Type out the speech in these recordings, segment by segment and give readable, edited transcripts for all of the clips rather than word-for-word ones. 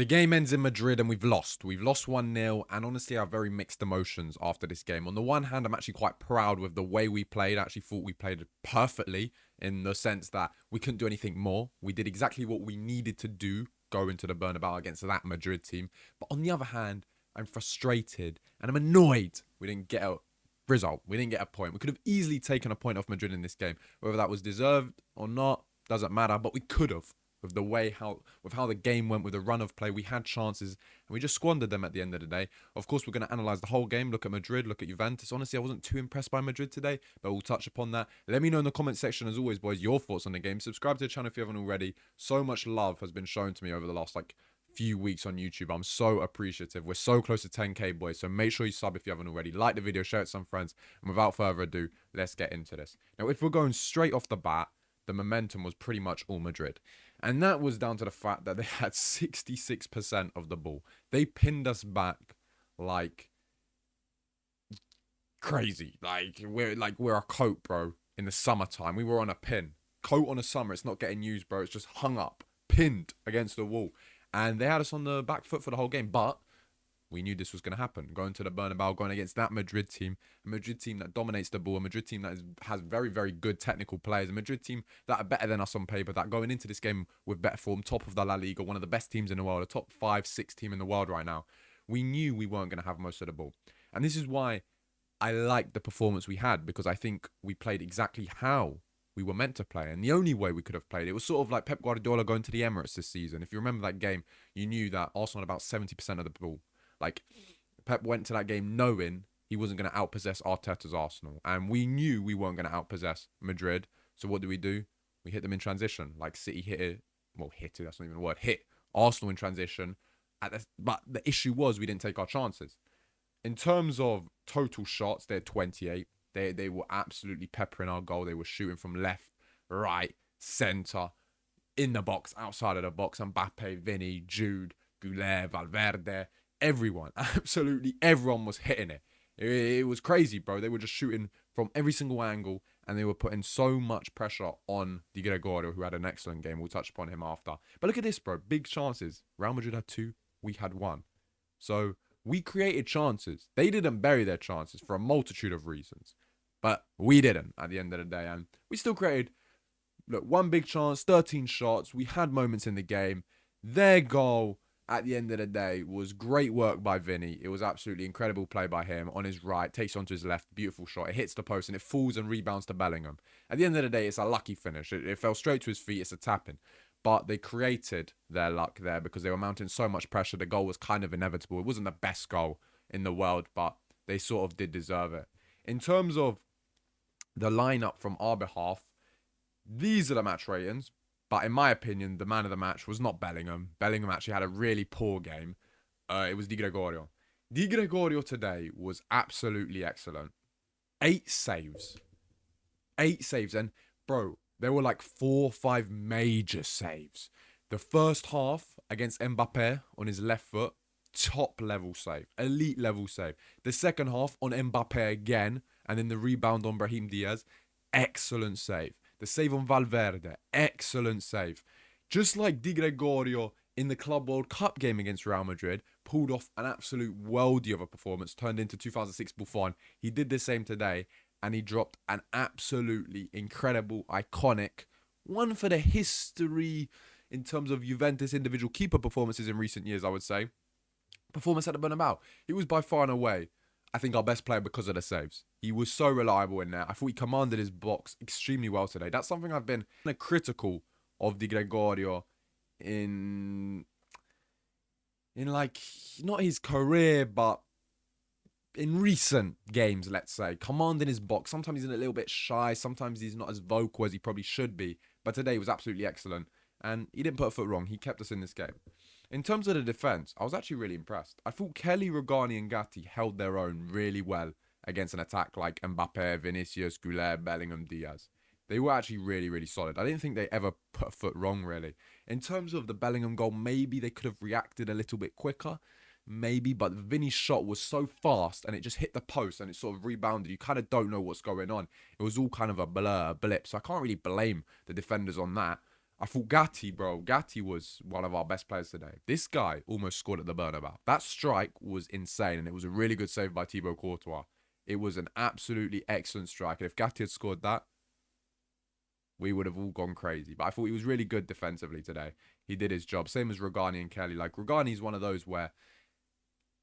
The game ends in Madrid and we've lost. We've lost 1-0, and honestly I have very mixed emotions after this game. On the one hand, I'm actually quite proud with the way we played. I actually thought we played perfectly in the sense that we couldn't do anything more. We did exactly what we needed to do going to the Bernabeu against that Madrid team. But on the other hand, I'm frustrated and I'm annoyed we didn't get a result. We didn't get a point. We could have easily taken a point off Madrid in this game. Whether that was deserved or not, doesn't matter, but we could have. With the way how the game went, with the run of play, we had chances and we just squandered them at the end of the day. Of course, we're going to analyse the whole game, look at Madrid, look at Juventus. Honestly, I wasn't too impressed by Madrid today, but we'll touch upon that. Let me know in the comment section, as always, boys, your thoughts on the game. Subscribe to the channel if you haven't already. So much love has been shown to me over the last few weeks on YouTube. I'm so appreciative. We're so close to 10k, boys, so make sure you sub if you haven't already. Like the video, share it with some friends, and without further ado, let's get into this. Now, if we're going straight off the bat, the momentum was pretty much all Madrid. And that was down to the fact that they had 66% of the ball. They pinned us back like crazy. We're a coat, bro, in the summertime. We were on a pin. Coat on a summer, it's not getting used, bro. It's just hung up, pinned against the wall. And they had us on the back foot for the whole game. But we knew this was going to happen. Going to the Bernabeu, going against that Madrid team. A Madrid team that dominates the ball. A Madrid team that has very, very good technical players. A Madrid team that are better than us on paper. That going into this game with better form. Top of the La Liga. One of the best teams in the world. A top 5, 6 team in the world right now. We knew we weren't going to have most of the ball. And this is why I like the performance we had. Because I think we played exactly how we were meant to play. And the only way we could have played. It was sort of like Pep Guardiola going to the Emirates this season. If you remember that game, you knew that Arsenal had about 70% of the ball. Like, Pep went to that game knowing he wasn't going to outpossess Arteta's Arsenal. And we knew we weren't going to outpossess Madrid. So what do? We hit them in transition. Like City that's not even a word. Hit Arsenal in transition. But the issue was we didn't take our chances. In terms of total shots, they're 28. They were absolutely peppering our goal. They were shooting from left, right, centre, in the box, outside of the box. Mbappe, Vinny, Jude, Goulet, Valverde. Everyone, absolutely everyone was hitting it. It was crazy, bro. They were just shooting from every single angle and they were putting so much pressure on Gregorio, who had an excellent game. We'll touch upon him after. But look at this, bro. Big chances. Real Madrid had 2. We had 1. So we created chances. They didn't bury their chances for a multitude of reasons. But we didn't at the end of the day. And we still created, 1 big chance, 13 shots. We had moments in the game. Their goal at the end of the day was great work by Vinny. It was absolutely incredible play by him on his right, takes onto his left, beautiful shot. It hits the post and it falls and rebounds to Bellingham. At the end of the day, it's a lucky finish. It fell straight to his feet. It's a tap-in. But they created their luck there because they were mounting so much pressure. The goal was kind of inevitable. It wasn't the best goal in the world, but they sort of did deserve it. In terms of the lineup from our behalf, these are the match ratings. But in my opinion, the man of the match was not Bellingham. Bellingham actually had a really poor game. It was Di Gregorio. Di Gregorio today was absolutely excellent. 8 saves. 8 saves. And, bro, there were 4 or 5 major saves. The first half against Mbappe on his left foot, top level save. Elite level save. The second half on Mbappe again. And then the rebound on Brahim Diaz. Excellent save. The save on Valverde, excellent save. Just like Di Gregorio in the Club World Cup game against Real Madrid, pulled off an absolute worldie of a performance, turned into 2006 Buffon. He did the same today, and he dropped an absolutely incredible, iconic, one for the history in terms of Juventus individual keeper performances in recent years, I would say. Performance at the Bernabeu. He was by far and away, I think, our best player because of the saves. He was so reliable in there. I thought he commanded his box extremely well today. That's something I've been critical of Di Gregorio in not his career, but in recent games, let's say. Commanding his box. Sometimes he's a little bit shy. Sometimes he's not as vocal as he probably should be. But today he was absolutely excellent. And he didn't put a foot wrong. He kept us in this game. In terms of the defence, I was actually really impressed. I thought Kelly, Rugani and Gatti held their own really well against an attack like Mbappe, Vinicius, Goulet, Bellingham, Diaz. They were actually really, really solid. I didn't think they ever put a foot wrong, really. In terms of the Bellingham goal, maybe they could have reacted a little bit quicker. Maybe, but Vinny's shot was so fast and it just hit the post and it sort of rebounded. You kind of don't know what's going on. It was all kind of a blur, a blip. So I can't really blame the defenders on that. I thought Gatti, bro. Gatti was one of our best players today. This guy almost scored at the Bernabeu. That strike was insane, and it was a really good save by Thibaut Courtois. It was an absolutely excellent strike. And if Gatti had scored that, we would have all gone crazy. But I thought he was really good defensively today. He did his job. Same as Rugani and Kelly. Like, Rugani's one of those where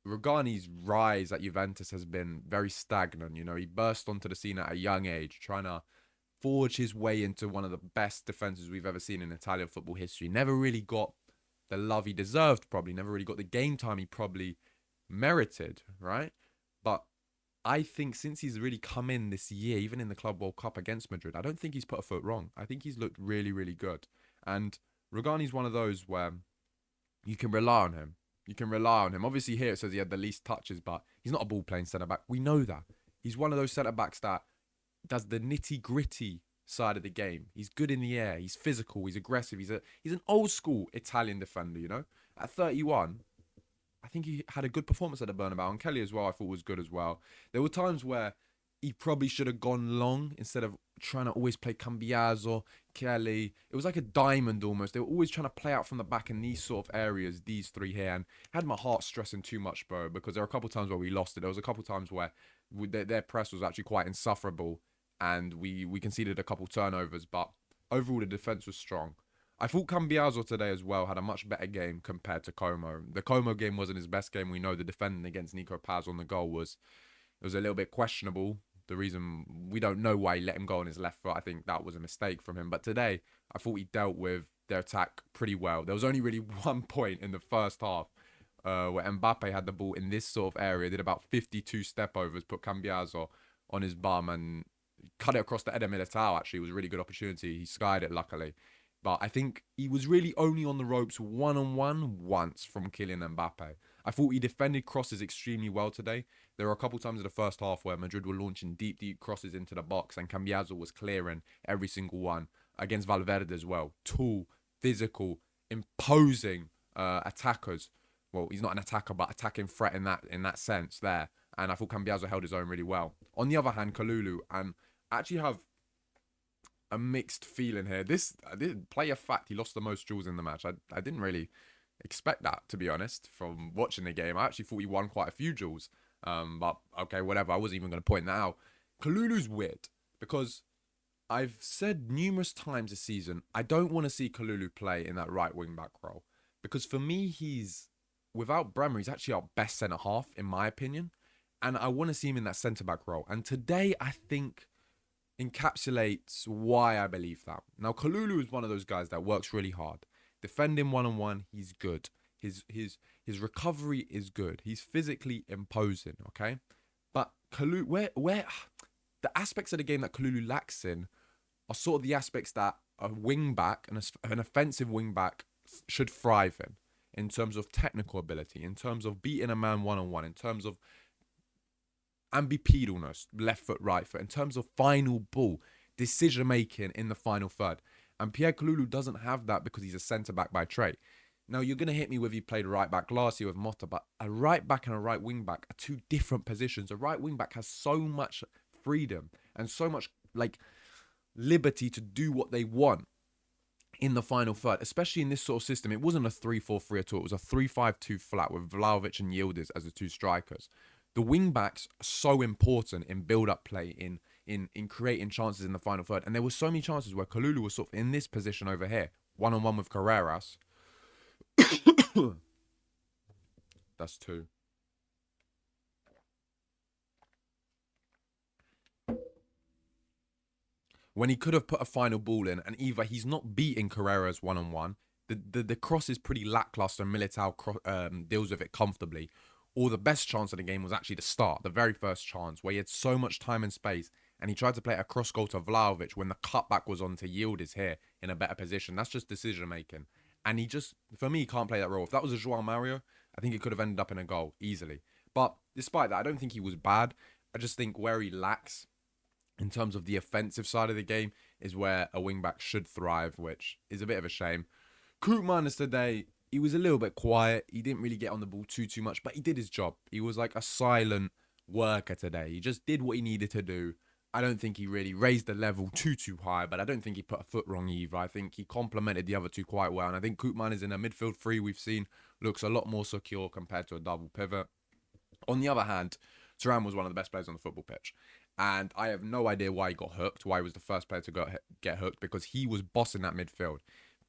Rugani's rise at Juventus has been very stagnant. You know, he burst onto the scene at a young age, trying to forge his way into one of the best defenders we've ever seen in Italian football history. Never really got the love he deserved, probably. Never really got the game time he probably merited, right? But I think since he's really come in this year, even in the Club World Cup against Madrid, I don't think he's put a foot wrong. I think he's looked really, really good. And Rugani's one of those where you can rely on him. You can rely on him. Obviously, here it says he had the least touches, but he's not a ball-playing centre-back. We know that. He's one of those centre-backs that does the nitty-gritty side of the game. He's good in the air. He's physical. He's aggressive. He's an old-school Italian defender, you know? At 31, I think he had a good performance at the Bernabeu. And Kelly as well, I thought was good as well. There were times where he probably should have gone long instead of trying to always play Cambiaso, Kelly. It was like a diamond almost. They were always trying to play out from the back in these sort of areas, these three here. And had my heart stressing too much, bro, because there were a couple of times where we lost it. There was a couple of times where their press was actually quite insufferable. And we conceded a couple turnovers. But overall, the defence was strong. I thought Cambiaso today as well had a much better game compared to Como. The Como game wasn't his best game. We know the defending against Nico Paz on the goal was a little bit questionable. The reason we don't know why he let him go on his left foot, I think that was a mistake from him. But today, I thought he dealt with their attack pretty well. There was only really one point in the first half where Mbappe had the ball in this sort of area, did about 52 step-overs, put Cambiaso on his bum and cut it across the Eder Militao, actually. It was a really good opportunity. He skied it, luckily. But I think he was really only on the ropes one-on-one once from Kylian Mbappe. I thought he defended crosses extremely well today. There were a couple times in the first half where Madrid were launching deep, deep crosses into the box and Cambiaso was clearing every single one against Valverde as well. Tall, physical, imposing attackers. Well, he's not an attacker, but attacking threat in that sense there. And I thought Cambiaso held his own really well. On the other hand, Kalulu, and I actually have a mixed feeling here. I did play a fact. He lost the most duels in the match. I didn't really expect that, to be honest, from watching the game. I actually thought he won quite a few duels. But okay, whatever. I wasn't even going to point that out. Kalulu's weird because I've said numerous times this season, I don't want to see Kalulu play in that right wing back role. Because for me, without Bremer, he's actually our best centre half, in my opinion. And I want to see him in that centre back role. And today, I think encapsulates why I believe that. Now, Kalulu is one of those guys that works really hard. Defending one-on-one, he's good. His recovery is good. He's physically imposing, okay? But Kalulu, where the aspects of the game that Kalulu lacks in are sort of the aspects that a wing-back, an offensive wing-back should thrive in terms of technical ability, in terms of beating a man one-on-one, in terms of ambipedalness, left foot, right foot, in terms of final ball, decision making in the final third. And Pierre Kalulu doesn't have that because he's a centre-back by trade. Now, you're going to hit me with he played right back last year with Motta, but a right back and a right wing back are two different positions. A right wing back has so much freedom and so much liberty to do what they want in the final third, especially in this sort of system. It wasn't a 3-4-3 at all. It was a 3-5-2 flat with Vlahovic and Yildiz as the two strikers. The wing backs are so important in build-up play, in creating chances in the final third. And there were so many chances where Kalulu was sort of in this position over here, one-on-one with Carreras. That's two. When he could have put a final ball in, and either he's not beating Carreras one-on-one, the cross is pretty lackluster, and Militao deals with it comfortably, or the best chance of the game was actually the start, the very first chance, where he had so much time and space, and he tried to play a cross goal to Vlahovic when the cutback was on to Yildiz here in a better position. That's just decision-making. And he just, for me, he can't play that role. If that was a João Mario, I think it could have ended up in a goal easily. But despite that, I don't think he was bad. I just think where he lacks in terms of the offensive side of the game is where a wing-back should thrive, which is a bit of a shame. Koopmeiners today, he was a little bit quiet. He didn't really get on the ball too much, but he did his job. He was like a silent worker today. He just did what he needed to do. I don't think he really raised the level too high, but I don't think he put a foot wrong either. I think he complemented the other two quite well. And I think Koopman is in a midfield three we've seen looks a lot more secure compared to a double pivot. On the other hand, Thuram was one of the best players on the football pitch. And I have no idea why he got hooked, why he was the first player to get hooked, because he was bossing that midfield.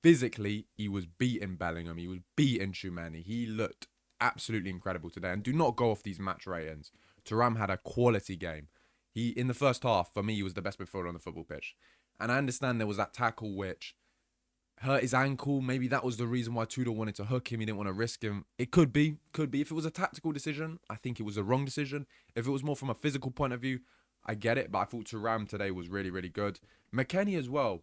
Physically, he was beating Bellingham. He was beating Tchouameni. He looked absolutely incredible today. And do not go off these match ratings. Thuram had a quality game. He, in the first half, for me, he was the best midfielder on the football pitch. And I understand there was that tackle which hurt his ankle. Maybe that was the reason why Tudor wanted to hook him. He didn't want to risk him. It could be. If it was a tactical decision, I think it was a wrong decision. If it was more from a physical point of view, I get it. But I thought Thuram today was really, really good. McKennie as well.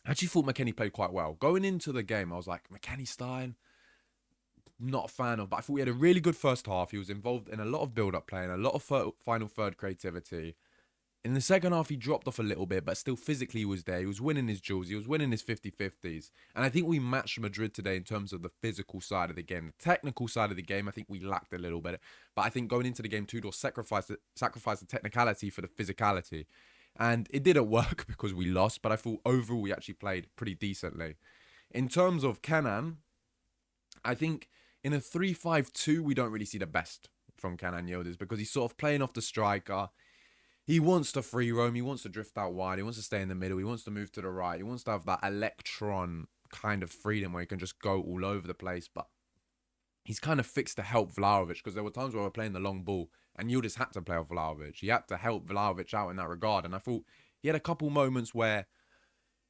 I actually thought McKennie played quite well. Going into the game, I was like, McKennie starting? Not a fan of, but I thought he had a really good first half. He was involved in a lot of build-up play and a lot of final third creativity. In the second half, he dropped off a little bit, but still physically he was there. He was winning his duels. He was winning his 50-50s. And I think we matched Madrid today in terms of the physical side of the game. The technical side of the game, I think we lacked a little bit. But I think going into the game, Tudor sacrificed the technicality for the physicality. And it didn't work because we lost, but I thought overall we actually played pretty decently. In terms of Kenan, I think in a 3-5-2, we don't really see the best from Kenan Yildiz because he's sort of playing off the striker. He wants to free roam. He wants to drift out wide. He wants to stay in the middle. He wants to move to the right. He wants to have that electron kind of freedom where he can just go all over the place. But he's kind of fixed to help Vlahovic because there were times where we were playing the long ball and Yildiz had to play off Vlahovic. He had to help Vlahovic out in that regard. And I thought he had a couple moments where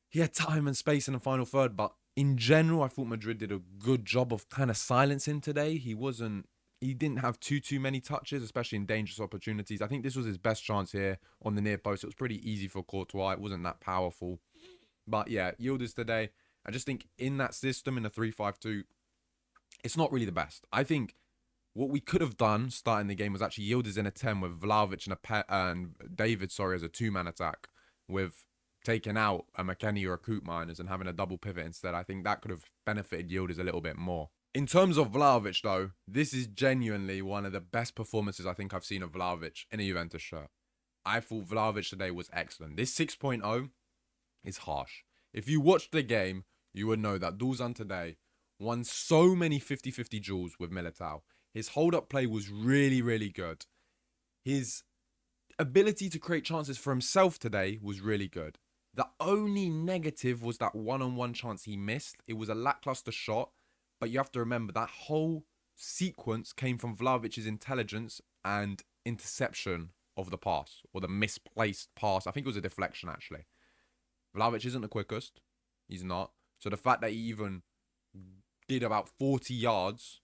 he had time and space in the final third, but in general, I thought Madrid did a good job of kind of silencing today. He didn't have too many touches, especially in dangerous opportunities. I think this was his best chance here on the near post. It was pretty easy for Courtois. It wasn't that powerful. But yeah, Yildiz today, I just think in that system, in the 3-5-2, it's not really the best. I think what we could have done starting the game was actually Yildiz in a 10 with Vlahovic and David, as a two-man attack with taking out a McKennie or a Koopmeiners and having a double pivot instead. I think that could have benefited Yildiz a little bit more. In terms of Vlahovic, though, this is genuinely one of the best performances I think I've seen of Vlahovic in a Juventus shirt. I thought Vlahovic today was excellent. This 6.0 is harsh. If you watched the game, you would know that Dusan today won so many 50-50 duels with Militao. His hold-up play was really, really good. His ability to create chances for himself today was really good. The only negative was that one-on-one chance he missed. It was a lackluster shot, but you have to remember that whole sequence came from Vlahovic's intelligence and interception of the pass, or the misplaced pass. I think it was a deflection, actually. Vlahovic isn't the quickest. He's not. So the fact that he even did about 40 yards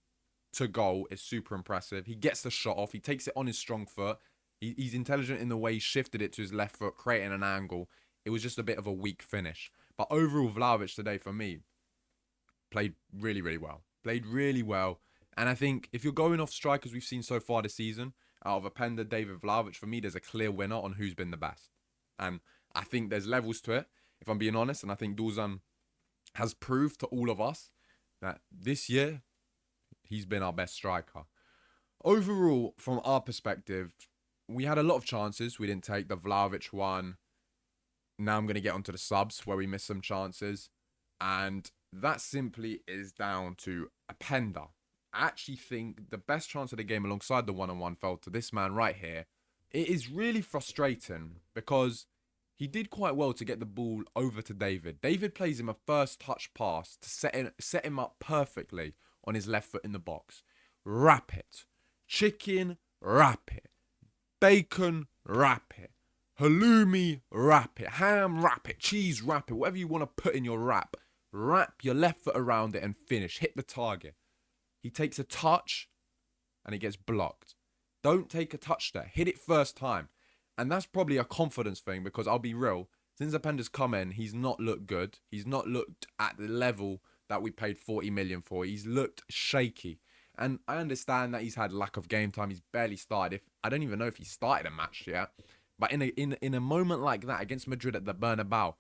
to goal is super impressive. He gets the shot off. He takes it on his strong foot. He's intelligent in the way he shifted it to his left foot, creating an angle. It was just a bit of a weak finish. But overall, Vlahovic today, for me, played really, really well. Played really well. And I think if you're going off strikers we've seen so far this season, out of Openda, David, Vlahovic, for me, there's a clear winner on who's been the best. And I think there's levels to it, if I'm being honest. And I think Dusan has proved to all of us that this year, he's been our best striker. Overall, from our perspective, we had a lot of chances. We didn't take the Vlahovic one. Now I'm going to get onto the subs where we missed some chances. And that simply is down to Openda. I actually think the best chance of the game alongside the one-on-one fell to this man right here. It is really frustrating because he did quite well to get the ball over to David. David plays him a first touch pass to set him up perfectly on his left foot in the box. Wrap it. Chicken, wrap it. Bacon, wrap it. Halloumi, wrap it. Ham, wrap it. Cheese, wrap it. Whatever you want to put in your wrap. Wrap your left foot around it and finish. Hit the target. He takes a touch and it gets blocked. Don't take a touch there. Hit it first time. And that's probably a confidence thing because I'll be real. Since Openda's come in, he's not looked good. He's not looked at the level that we paid 40 million for. He's looked shaky. And I understand that he's had lack of game time. He's barely started. I don't even know if he started a match yet. But in a moment like that against Madrid at the Bernabeu,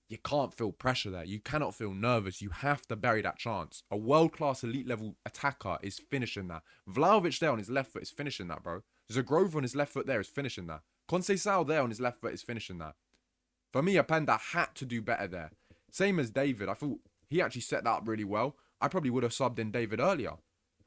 you can't feel pressure there. You cannot feel nervous. You have to bury that chance. A world-class elite level attacker is finishing that. Vlahovic there on his left foot is finishing that, bro. Zagrova on his left foot there is finishing that. Conceição there on his left foot is finishing that. For me, Openda had to do better there. Same as David. I thought he actually set that up really well. I probably would have subbed in David earlier.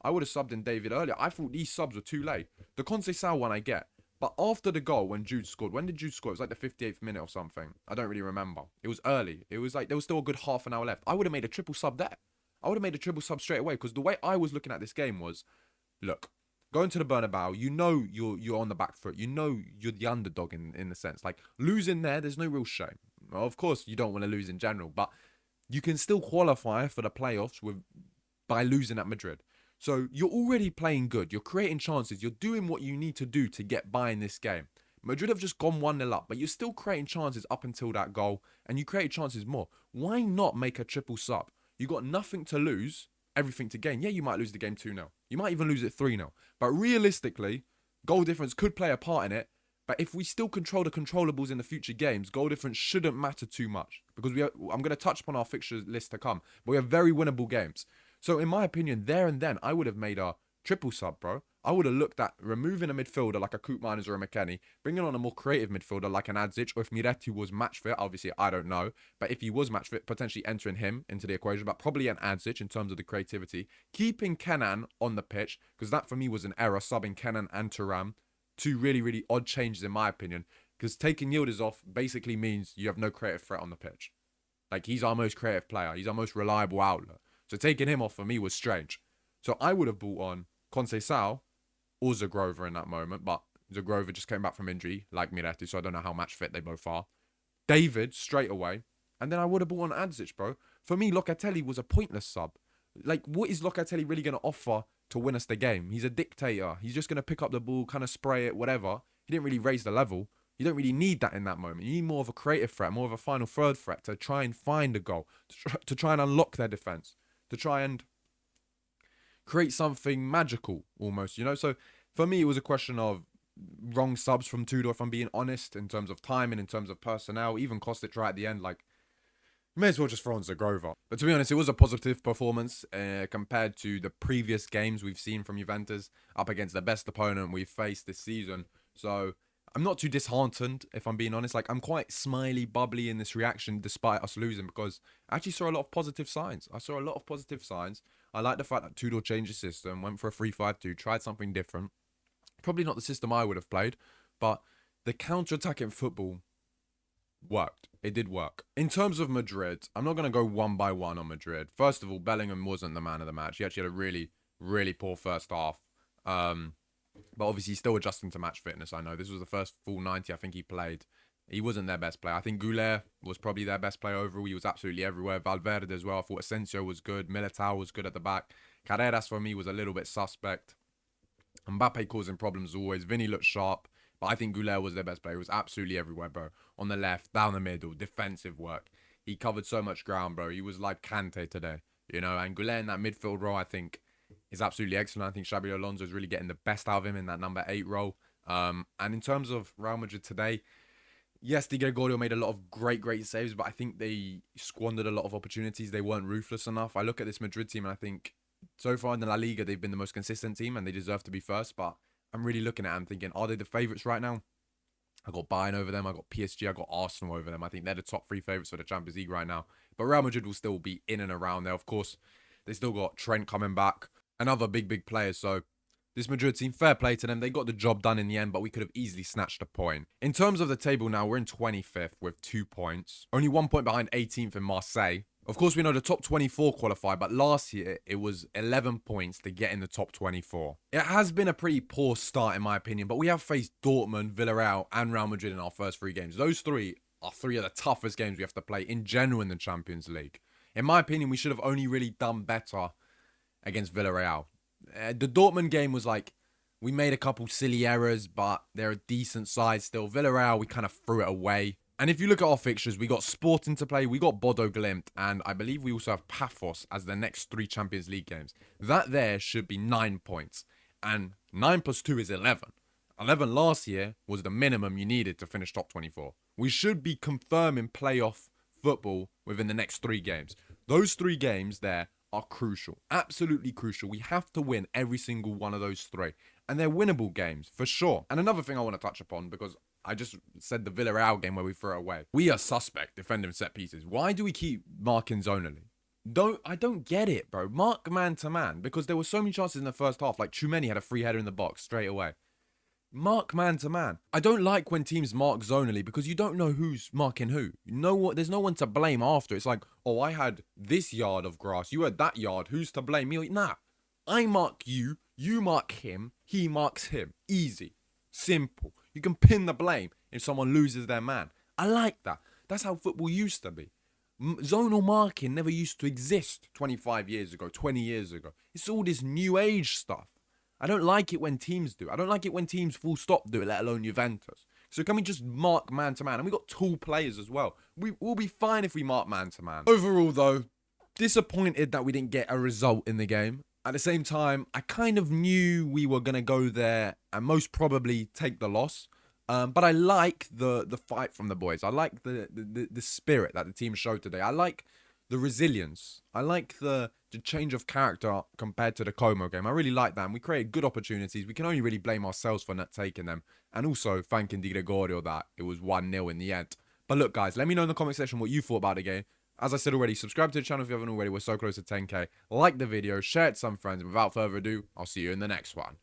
I thought these subs were too late. The Conceição one I get. But after the goal, when Jude scored, when did Jude score? It was like the 58th minute or something. I don't really remember. It was early. It was like there was still a good half an hour left. I would have made a triple sub there. I would have made a triple sub straight away, because the way I was looking at this game was, look, going to the Bernabeu, you know you're on the back foot. You know you're the underdog in the sense. Like, losing there's no real shame. Well, of course, you don't want to lose in general, but you can still qualify for the playoffs by losing at Madrid. So you're already playing good. You're creating chances. You're doing what you need to do to get by in this game. Madrid have just gone 1-0 up, but you're still creating chances up until that goal, and you created chances more. Why not make a triple sub? You got nothing to lose, everything to gain. Yeah, you might lose the game 2-0. You might even lose it 3-0. But realistically, goal difference could play a part in it. But if we still control the controllables in the future games, goal difference shouldn't matter too much. Because I'm going to touch upon our fixtures list to come. But we have very winnable games. So in my opinion, there and then, I would have made a triple sub, bro. I would have looked at removing a midfielder like a Koopmeiners or a McKennie, bringing on a more creative midfielder like an Adzic, or if Miretti was match fit, obviously I don't know, but if he was match fit, potentially entering him into the equation, but probably an Adzic in terms of the creativity, keeping Kenan on the pitch, because that for me was an error, subbing Kenan and Thuram, two really, really odd changes in my opinion, because taking Yildiz off basically means you have no creative threat on the pitch. Like, he's our most creative player, he's our most reliable outlet. So taking him off for me was strange. So I would have brought on Conceição or Zagrova in that moment, but Zagrova just came back from injury, like Miretti, so I don't know how match fit they both are. David, straight away. And then I would have brought on Adzic, bro. For me, Locatelli was a pointless sub. Like, what is Locatelli really going to offer to win us the game? He's a dictator. He's just going to pick up the ball, kind of spray it, whatever. He didn't really raise the level. You don't really need that in that moment. You need more of a creative threat, more of a final third threat to try and find a goal, to try and unlock their defense, to try and create something magical almost, you know? So for me, it was a question of wrong subs from Tudor, if I'm being honest, in terms of timing, in terms of personnel, even Kostic right at the end. Like, you may as well just throw on Zagrova. But to be honest, it was a positive performance compared to the previous games we've seen from Juventus up against the best opponent we've faced this season. So I'm not too disheartened, if I'm being honest. Like, I'm quite smiley, bubbly in this reaction despite us losing, because I actually saw a lot of positive signs. I like the fact that Tudor changed his system, went for a 3-5-2, tried something different. Probably not the system I would have played, but the counter-attacking football worked. It did work. In terms of Madrid, I'm not going to go one by one on Madrid. First of all, Bellingham wasn't the man of the match. He actually had a really, really poor first half. But obviously, he's still adjusting to match fitness, I know. This was the first full 90 I think he played. He wasn't their best player. I think Goulet was probably their best player overall. He was absolutely everywhere. Valverde as well. I thought Asensio was good. Militao was good at the back. Carreras, for me, was a little bit suspect. Mbappe causing problems as always. Vinny looked sharp. But I think Goulet was their best player. He was absolutely everywhere, bro. On the left, down the middle, defensive work. He covered so much ground, bro. He was like Kante today, you know. And Goulet in that midfield role, I think, is absolutely excellent. I think Xabi Alonso is really getting the best out of him in that number 8 role. And in terms of Real Madrid today, yes, Di Gregorio made a lot of great saves, but I think they squandered a lot of opportunities. They weren't ruthless enough. I look at this Madrid team and I think so far in the La Liga, they've been the most consistent team and they deserve to be first. But I'm really looking at them thinking, are they the favourites right now? I got Bayern over them. I got PSG. I got Arsenal over them. I think they're the top 3 favourites for the Champions League right now. But Real Madrid will still be in and around there. Of course, they still got Trent coming back and other big players. So this Madrid team, fair play to them. They got the job done in the end, but we could have easily snatched a point. In terms of the table now, we're in 25th with 2 points. Only 1 point behind 18th in Marseille. Of course, we know the top 24 qualify, but last year it was 11 points to get in the top 24. It has been a pretty poor start in my opinion, but we have faced Dortmund, Villarreal and Real Madrid in our first 3 games. Those 3 are 3 of the toughest games we have to play in general in the Champions League. In my opinion, we should have only really done better against Villarreal. The Dortmund game was like, we made a couple silly errors, but they're a decent side still. Villarreal, we kind of threw it away. And if you look at our fixtures, we got Sporting to play, we got Bodo Glimt, and I believe we also have Paphos as the next 3 Champions League games. That there should be 9 points. And 9 plus 2 is 11. 11 last year was the minimum you needed to finish top 24. We should be confirming playoff football within the next 3 games. Those 3 games there are crucial. Absolutely crucial. We have to win every single one of those 3. And they're winnable games, for sure. And another thing I want to touch upon, because I just said the Villarreal game where we threw it away. We are suspect defending set pieces. Why do we keep marking zonally? I don't get it, bro. Mark man to man, because there were so many chances in the first half. Like Tchouameni had a free header in the box straight away. Mark man to man. I don't like when teams mark zonally because you don't know who's marking who. You know what? There's no one to blame after. It's like, oh, I had this yard of grass. You had that yard. Who's to blame? Me? Nah. I mark you. You mark him. He marks him. Easy. Simple. You can pin the blame if someone loses their man. I like that. That's how football used to be. Zonal marking never used to exist 25 years ago, 20 years ago. It's all this new age stuff. I don't like it when teams do. I don't like it when teams full stop do it, let alone Juventus. So can we just mark man to man? And we got tall players as well. We'll be fine if we mark man to man. Overall though, disappointed that we didn't get a result in the game. At the same time, I kind of knew we were going to go there and most probably take the loss. But I like the fight from the boys. I like the spirit that the team showed today. I like the resilience. I like the change of character compared to the Como game. I really like that. And we created good opportunities. We can only really blame ourselves for not taking them. And also thanking Gregorio that it was 1-0 in the end. But look, guys, let me know in the comment section what you thought about the game. As I said already, subscribe to the channel if you haven't already. We're so close to 10k. Like the video, share it to some friends. And without further ado, I'll see you in the next one.